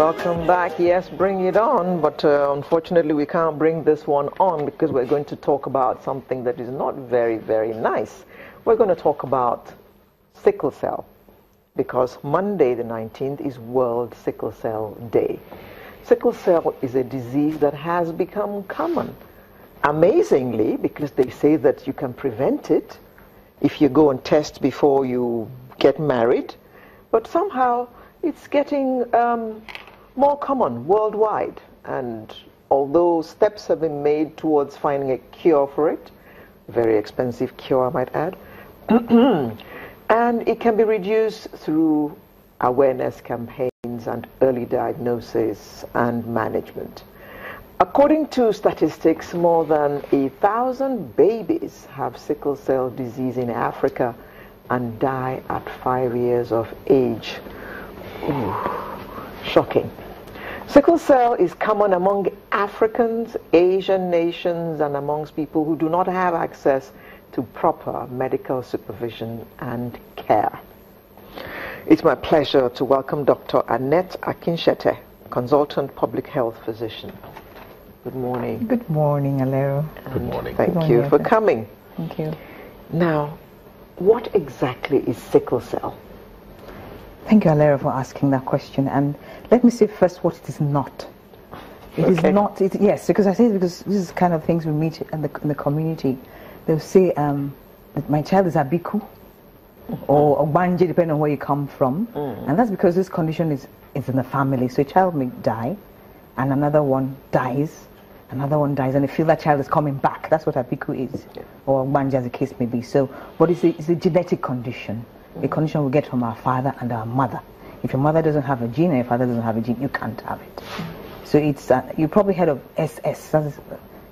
Welcome back. Yes, bring it on. But unfortunately, we can't bring this one on because we're going to talk about something that is not very, very nice. We're going to talk about sickle cell because Monday the 19th is World Sickle Cell Day. Sickle cell is a disease that has become common. Amazingly, because they say that you can prevent it if you go and test before you get married. But somehow it's getting more common worldwide, and although steps have been made towards finding a cure for it, very expensive cure I might add, and it can be reduced through awareness campaigns and early diagnosis and management. According to statistics, more than 1,000 babies have sickle cell disease in Africa and die at 5 years of age. Ooh, shocking. Sickle cell is common among Africans, Asian nations, and amongst people who do not have access to proper medical supervision and care. It's my pleasure to welcome Dr. Annette Akinshete, consultant public health physician. Good morning. Good morning, Alero. Good morning. Thank you for coming. Thank you. Now, what exactly is sickle cell? Thank you, Alero, for asking that question. And let me say first what it is not. It is not, yes, because I say it because this is kind of things we meet in the community. They'll say, that my child is Abiku or Obanje, depending on where you come from. And that's because this condition is in the family. So a child may die, and another one dies, another one dies, and they feel that child is coming back. That's what Abiku is, or Obanje as the case may be. So what is it's a genetic condition, a condition we get from our father and our mother. If your mother doesn't have a gene and your father doesn't have a gene, you can't have it. So it's, you probably heard of SS.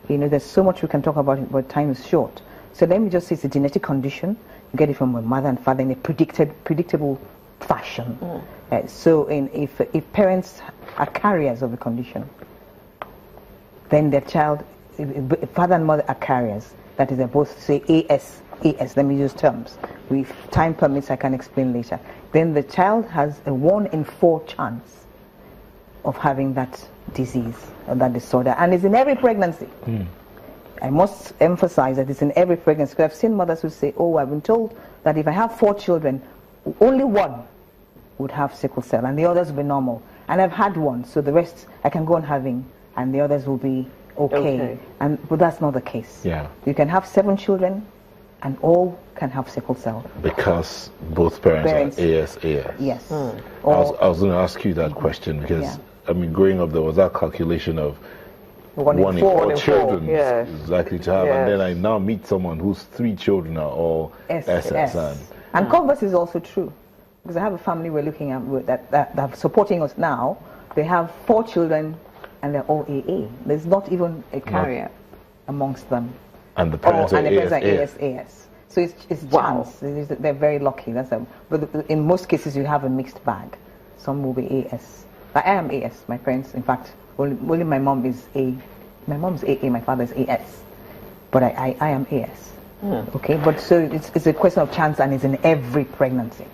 You know, there's so much we can talk about it, but time is short. So let me just say it's a genetic condition. You get it from your mother and father in a predictable fashion. So if parents are carriers of the condition, then their child, if father and mother are carriers, that is, they both say AS, let me use terms. If time permits, I can explain later. Then the child has a 1 in 4 chance of having that disease or that disorder, and it's in every pregnancy. I must emphasize that it's in every pregnancy, because I've seen mothers who say, oh, I've been told that if I have 4 children, only 1 would have sickle cell and the others will be normal. And I've had 1, so the rest I can go on having and the others will be okay. But that's not the case. Yeah. You can have 7 children and all can have sickle cell. Because both parents are AS. Yes. I was going to ask you that question because, I mean, growing up there was that calculation of 1 in 4 children is likely to have, and then I now meet someone whose 3 children are all SS. And converse is also true, because I have a family we're looking at that are supporting us now. They have 4 children and they're all AA. There's not even a carrier amongst them. And the parents are AS. So it's chance. They're very lucky. But in most cases you have a mixed bag. Some will be AS. I am AS. My parents, in fact, only my mom is my mom's AA, my father is AS. But I am AS. Okay, but so it's a question of chance, and it's in every pregnancy.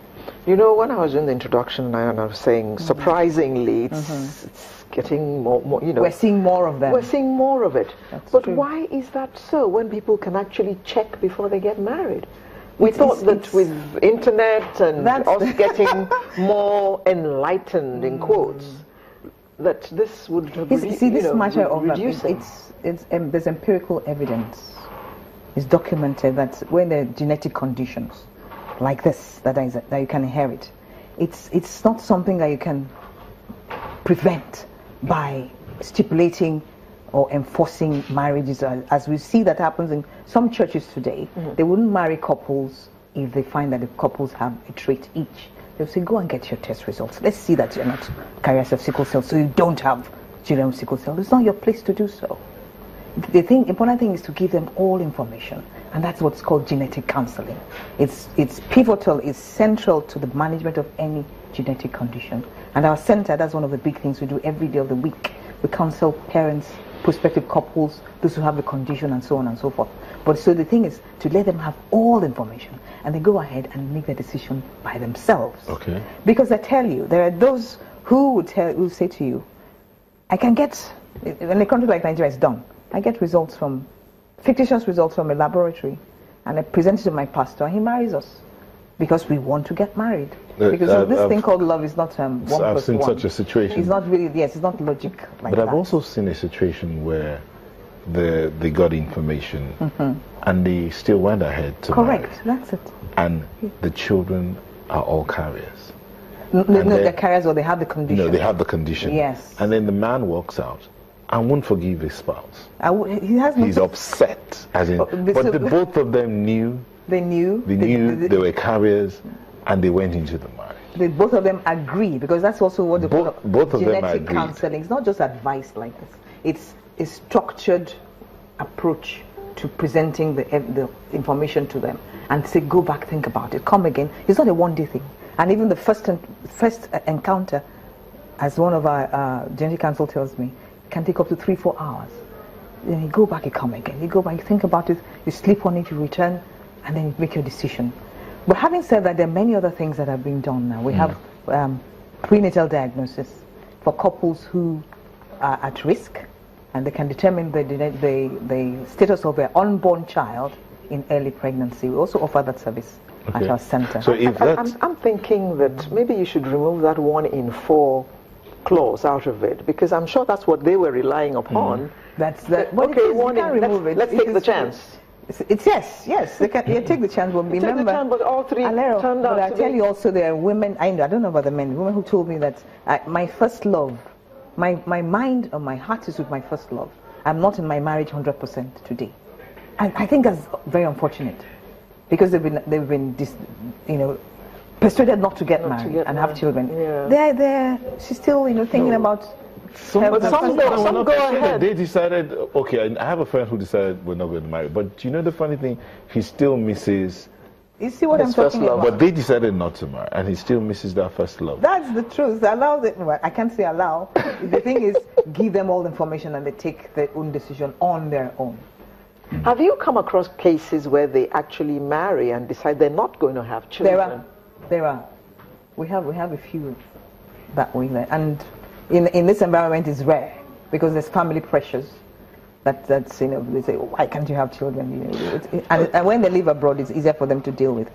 You know, when I was in the introduction, and I was saying, surprisingly, it's getting more, you know. We're seeing more of them. We're seeing more of it. But why is that so when people can actually check before they get married? We thought that with internet and us getting more enlightened, in quotes, that this would reduce. There's empirical evidence. It's documented that when there are genetic conditions like this that you can inherit, it's not something that you can prevent by stipulating or enforcing marriages, as we see that happens in some churches today. They wouldn't marry couples if they find that the couples have a trait each. They'll say, go and get your test results. Let's see that you're not carriers of sickle cell, so you don't have children with sickle cell. It's not your place to do so. The important thing is to give them all information, and that's what's called genetic counseling. It's pivotal, it's central to the management of any genetic condition. And our center, that's one of the big things we do every day of the week. We counsel parents, prospective couples, those who have the condition, and so on and so forth. But so the thing is to let them have all the information, and they go ahead and make the decision by themselves. Okay. Because I tell you, there are those Who would say to you, I can get, in a country like Nigeria, it's done. I get fictitious results from a laboratory, and I present it to my pastor, and he marries us. Because we want to get married. Because this thing called love is not 1 plus 1. I've seen such a situation. It's not really, yes, it's not logic like that. But I've also seen a situation where they got information and they still went ahead to Correct, marry. that's it. And the children are all carriers. No, they're carriers, or they have the condition. No, they have the condition. Yes. And then the man walks out and won't forgive his spouse. He's upset. As in, but both of them knew. They were carriers, and they went into the marriage. Both of them agree, because that's also what both of them agreed. Counseling. It's not just advice like this. It's a structured approach to presenting the information to them, and say, go back, think about it, come again. It's not a one-day thing. And even the first encounter, as one of our genetic counsel tells me, can take up to 3-4 hours. Then you go back, you come again. You go back, you think about it, you sleep on it, you return, and then you make your decision. But having said that, there are many other things that are being done now. We have prenatal diagnosis for couples who are at risk, and they can determine the status of their unborn child in early pregnancy. We also offer that service at our center. So I'm thinking that maybe you should remove that 1 in 4 clause out of it, because I'm sure that's what they were relying upon. That's that. Well, okay, let's take the chance. It's yes. They can take the chance. But remember, take the chance, but all three turned out. But I tell you also, there are women. I don't know about the men. Women who told me that my first love, my mind or my heart is with my first love. I'm not in my marriage 100% today, and I think that's very unfortunate, because they've been persuaded not to get married and have children. Yeah. She's still thinking about. Some go ahead. They decided, okay, I have a friend who decided we're not going to marry. But you know the funny thing? He still misses. You see what I'm talking about? But they decided not to marry, and he still misses that first love. That's the truth. Allow them. Well, I can't say allow. The thing is, give them all the information, and they take their own decision on their own. Have you come across cases where they actually marry and decide they're not going to have children? There are. We have a few that way, and in this environment it's rare, because there's family pressures that's they say, oh, why can't you have children? And when they live abroad, it's easier for them to deal with.